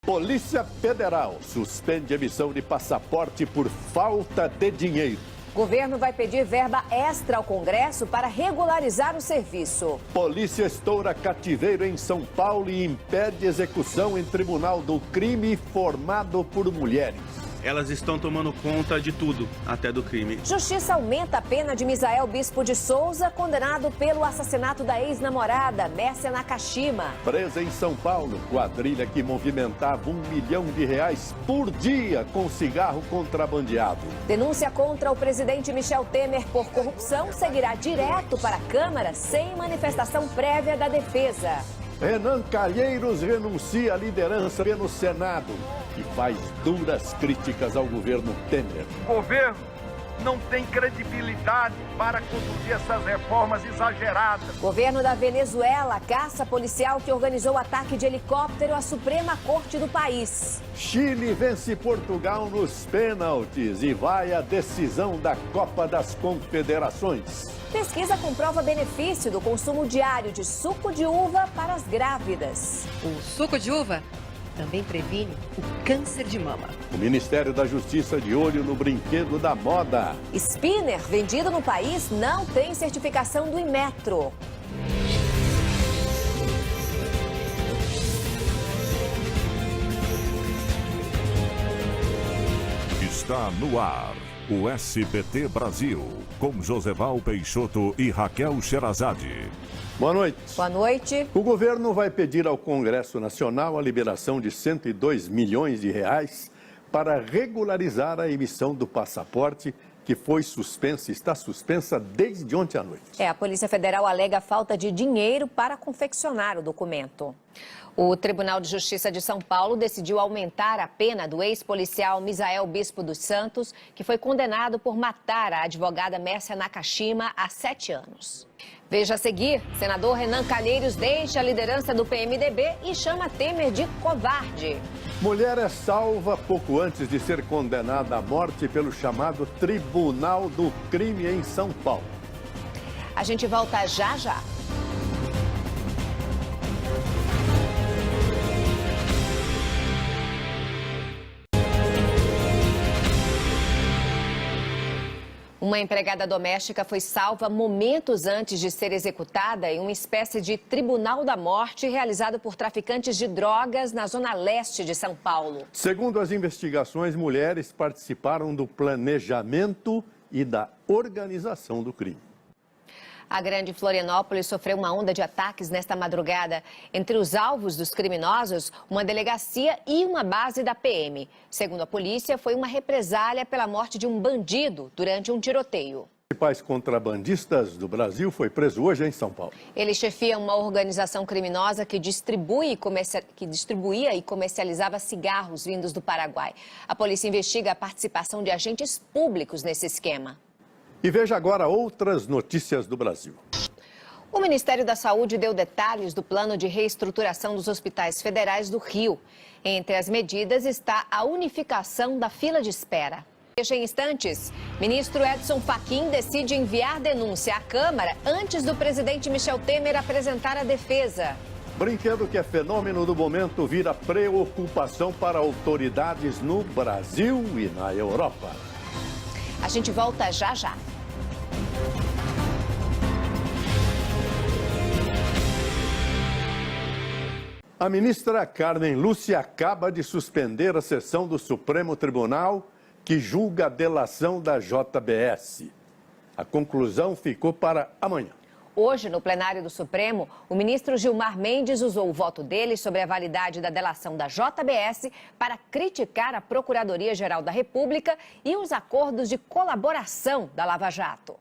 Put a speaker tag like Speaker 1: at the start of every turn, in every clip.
Speaker 1: Polícia Federal suspende emissão de passaporte por falta de dinheiro.
Speaker 2: Governo vai pedir verba extra ao Congresso para regularizar o serviço.
Speaker 1: Polícia estoura cativeiro em São Paulo e impede execução em tribunal do crime formado por mulheres.
Speaker 3: Elas estão tomando conta de tudo, até do crime.
Speaker 2: Justiça aumenta a pena de Misael Bispo de Souza, condenado pelo assassinato da ex-namorada, Mércia Nakashima.
Speaker 1: Presa em São Paulo, quadrilha que movimentava R$1 milhão por dia com cigarro contrabandeado.
Speaker 2: Denúncia contra o presidente Michel Temer por corrupção seguirá direto para a Câmara, sem manifestação prévia da defesa.
Speaker 1: Renan Calheiros renuncia à liderança no Senado e faz duras críticas ao governo Temer.
Speaker 4: O governo não tem credibilidade para conduzir essas reformas exageradas.
Speaker 2: Governo da Venezuela caça policial que organizou ataque de helicóptero à Suprema Corte do país.
Speaker 1: Chile vence Portugal nos pênaltis e vai à decisão da Copa das Confederações.
Speaker 2: Pesquisa comprova benefício do consumo diário de suco de uva para as grávidas.
Speaker 5: O suco de uva também previne o câncer de mama.
Speaker 1: O Ministério da Justiça de olho no brinquedo da moda.
Speaker 2: Spinner, vendido no país, não tem certificação do Inmetro.
Speaker 6: Está no ar o SBT Brasil, com Joseval Peixoto e Raquel Sherazade.
Speaker 1: Boa noite.
Speaker 2: Boa noite.
Speaker 1: O governo vai pedir ao Congresso Nacional a liberação de R$102 milhões para regularizar a emissão do passaporte que foi suspensa, está suspensa desde ontem à noite.
Speaker 2: A Polícia Federal alega falta de dinheiro para confeccionar o documento. O Tribunal de Justiça de São Paulo decidiu aumentar a pena do ex-policial Misael Bispo dos Santos, que foi condenado por matar a advogada Mércia Nakashima há 7 anos. Veja a seguir, senador Renan Calheiros deixa a liderança do PMDB e chama Temer de covarde.
Speaker 1: Mulher é salva pouco antes de ser condenada à morte pelo chamado Tribunal do Crime em São Paulo.
Speaker 2: A gente volta já já. Uma empregada doméstica foi salva momentos antes de ser executada em uma espécie de tribunal da morte realizado por traficantes de drogas na zona leste de São Paulo.
Speaker 1: Segundo as investigações, mulheres participaram do planejamento e da organização do crime.
Speaker 2: A Grande Florianópolis sofreu uma onda de ataques nesta madrugada. Entre os alvos dos criminosos, uma delegacia e uma base da PM. Segundo a polícia, foi uma represália pela morte de um bandido durante um tiroteio.
Speaker 1: Os principais contrabandistas do Brasil foi preso hoje em São Paulo.
Speaker 2: Ele chefia uma organização criminosa que distribuía e comercializava cigarros vindos do Paraguai. A polícia investiga a participação de agentes públicos nesse esquema.
Speaker 1: E veja agora outras notícias do Brasil.
Speaker 2: O Ministério da Saúde deu detalhes do plano de reestruturação dos hospitais federais do Rio. Entre as medidas está a unificação da fila de espera. Em instantes, ministro Edson Fachin decide enviar denúncia à Câmara antes do presidente Michel Temer apresentar a defesa.
Speaker 1: Brinquedo que é fenômeno do momento vira preocupação para autoridades no Brasil e na Europa.
Speaker 2: A gente volta já já.
Speaker 1: A ministra Carmen Lúcia acaba de suspender a sessão do Supremo Tribunal que julga a delação da JBS. A conclusão ficou para amanhã.
Speaker 2: Hoje, no plenário do Supremo, o ministro Gilmar Mendes usou o voto dele sobre a validade da delação da JBS para criticar a Procuradoria-Geral da República e os acordos de colaboração da Lava Jato.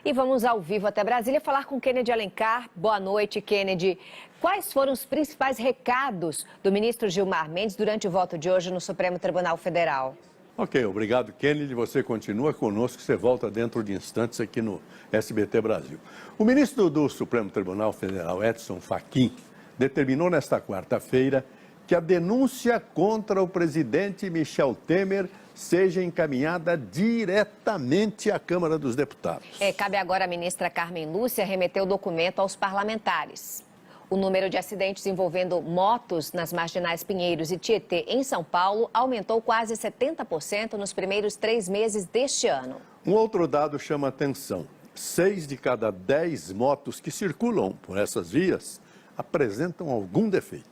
Speaker 2: E vamos ao vivo até Brasília falar com Kennedy Alencar. Boa noite, Kennedy. Quais foram os principais recados do ministro Gilmar Mendes durante o voto de hoje no Supremo Tribunal Federal?
Speaker 1: Ok, obrigado, Kennedy. Você continua conosco, você volta dentro de instantes aqui no SBT Brasil. O ministro do Supremo Tribunal Federal, Edson Fachin, determinou nesta quarta-feira que a denúncia contra o presidente Michel Temer seja encaminhada diretamente à Câmara dos Deputados.
Speaker 2: Cabe agora à ministra Carmen Lúcia remeter o documento aos parlamentares. O número de acidentes envolvendo motos nas marginais Pinheiros e Tietê, em São Paulo, aumentou quase 70% nos primeiros 3 meses deste ano.
Speaker 1: Um outro dado chama atenção. 6 de cada 10 motos que circulam por essas vias apresentam algum defeito.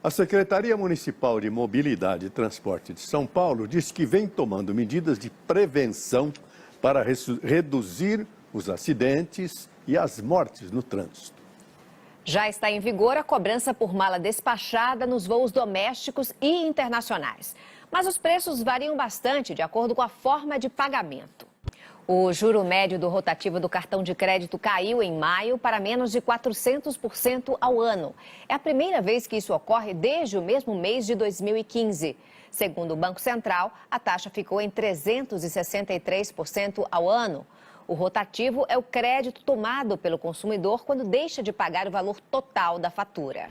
Speaker 1: A Secretaria Municipal de Mobilidade e Transporte de São Paulo diz que vem tomando medidas de prevenção para reduzir os acidentes e as mortes no trânsito.
Speaker 2: Já está em vigor a cobrança por mala despachada nos voos domésticos e internacionais. Mas os preços variam bastante de acordo com a forma de pagamento. O juro médio do rotativo do cartão de crédito caiu em maio para menos de 400% ao ano. É a primeira vez que isso ocorre desde o mesmo mês de 2015. Segundo o Banco Central, a taxa ficou em 363% ao ano. O rotativo é o crédito tomado pelo consumidor quando deixa de pagar o valor total da fatura.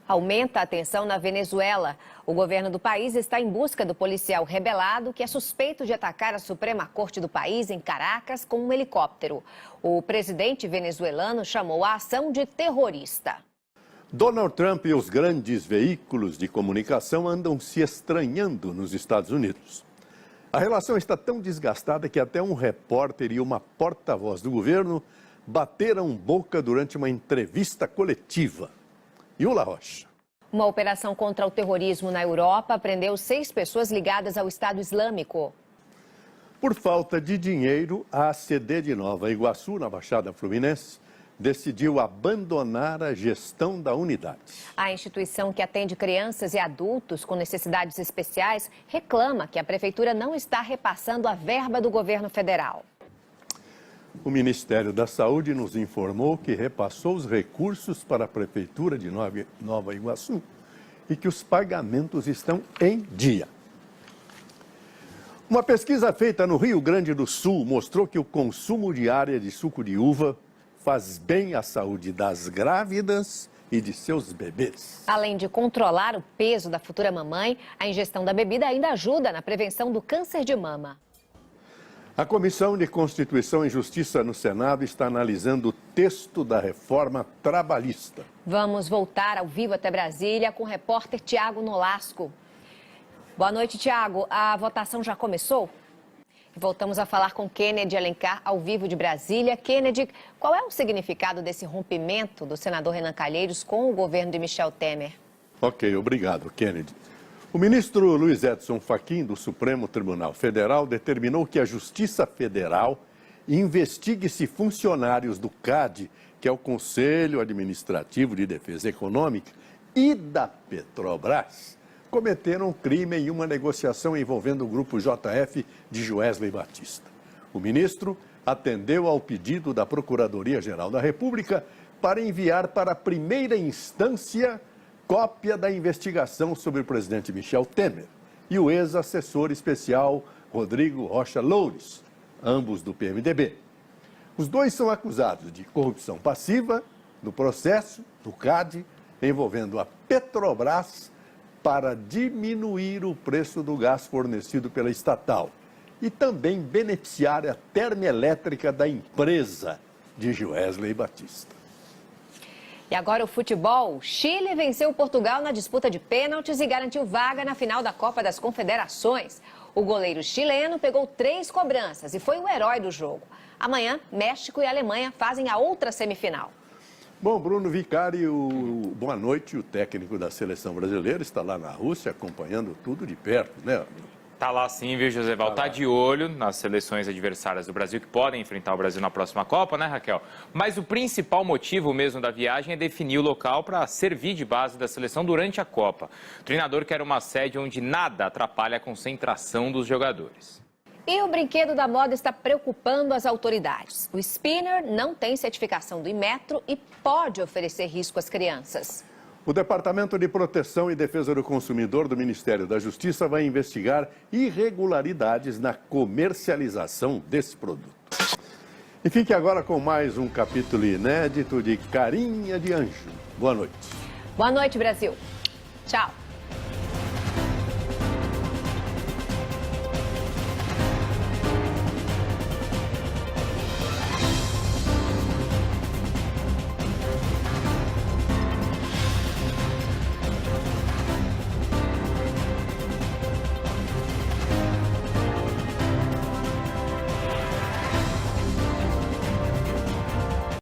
Speaker 2: Aumenta a tensão na Venezuela. O governo do país está em busca do policial rebelado que é suspeito de atacar a Suprema Corte do país em Caracas com um helicóptero. O presidente venezuelano chamou a ação de terrorista.
Speaker 1: Donald Trump e os grandes veículos de comunicação andam se estranhando nos Estados Unidos. A relação está tão desgastada que até um repórter e uma porta-voz do governo bateram boca durante uma entrevista coletiva. Yula Rocha.
Speaker 2: Uma operação contra o terrorismo na Europa prendeu 6 pessoas ligadas ao Estado Islâmico.
Speaker 1: Por falta de dinheiro, a ACD de Nova Iguaçu, na Baixada Fluminense, decidiu abandonar a gestão da unidade.
Speaker 2: A instituição que atende crianças e adultos com necessidades especiais reclama que a prefeitura não está repassando a verba do governo federal.
Speaker 1: O Ministério da Saúde nos informou que repassou os recursos para a Prefeitura de Nova Iguaçu e que os pagamentos estão em dia. Uma pesquisa feita no Rio Grande do Sul mostrou que o consumo diário de suco de uva faz bem à saúde das grávidas e de seus bebês.
Speaker 2: Além de controlar o peso da futura mamãe, a ingestão da bebida ainda ajuda na prevenção do câncer de mama.
Speaker 1: A Comissão de Constituição e Justiça no Senado está analisando o texto da reforma trabalhista.
Speaker 2: Vamos voltar ao vivo até Brasília com o repórter Tiago Nolasco. Boa noite, Tiago. A votação já começou? Voltamos a falar com Kennedy Alencar, ao vivo de Brasília. Kennedy, qual é o significado desse rompimento do senador Renan Calheiros com o governo de Michel Temer?
Speaker 1: Ok, obrigado, Kennedy. O ministro Luiz Edson Fachin, do Supremo Tribunal Federal, determinou que a Justiça Federal investigue se funcionários do CAD, que é o Conselho Administrativo de Defesa Econômica, e da Petrobras, cometeram crime em uma negociação envolvendo o grupo JF de Joesley Batista. O ministro atendeu ao pedido da Procuradoria-Geral da República para enviar para a primeira instância cópia da investigação sobre o presidente Michel Temer e o ex-assessor especial Rodrigo Rocha Loures, ambos do PMDB. Os dois são acusados de corrupção passiva no processo do CAD envolvendo a Petrobras para diminuir o preço do gás fornecido pela estatal e também beneficiar a termoelétrica da empresa de Joesley Batista.
Speaker 2: E agora o futebol. Chile venceu Portugal na disputa de pênaltis e garantiu vaga na final da Copa das Confederações. O goleiro chileno pegou 3 cobranças e foi o herói do jogo. Amanhã, México e Alemanha fazem a outra semifinal.
Speaker 1: Bom, Bruno Vicari, boa noite. O técnico da seleção brasileira está lá na Rússia acompanhando tudo de perto, né?
Speaker 7: Tá lá sim, viu, Joseval? Tá de olho nas seleções adversárias do Brasil que podem enfrentar o Brasil na próxima Copa, né, Raquel? Mas o principal motivo mesmo da viagem é definir o local para servir de base da seleção durante a Copa. O treinador quer uma sede onde nada atrapalha a concentração dos jogadores.
Speaker 2: E o brinquedo da moda está preocupando as autoridades. O spinner não tem certificação do Inmetro e pode oferecer risco às crianças.
Speaker 1: O Departamento de Proteção e Defesa do Consumidor do Ministério da Justiça vai investigar irregularidades na comercialização desse produto. E fique agora com mais um capítulo inédito de Carinha de Anjo. Boa noite.
Speaker 2: Boa noite, Brasil. Tchau.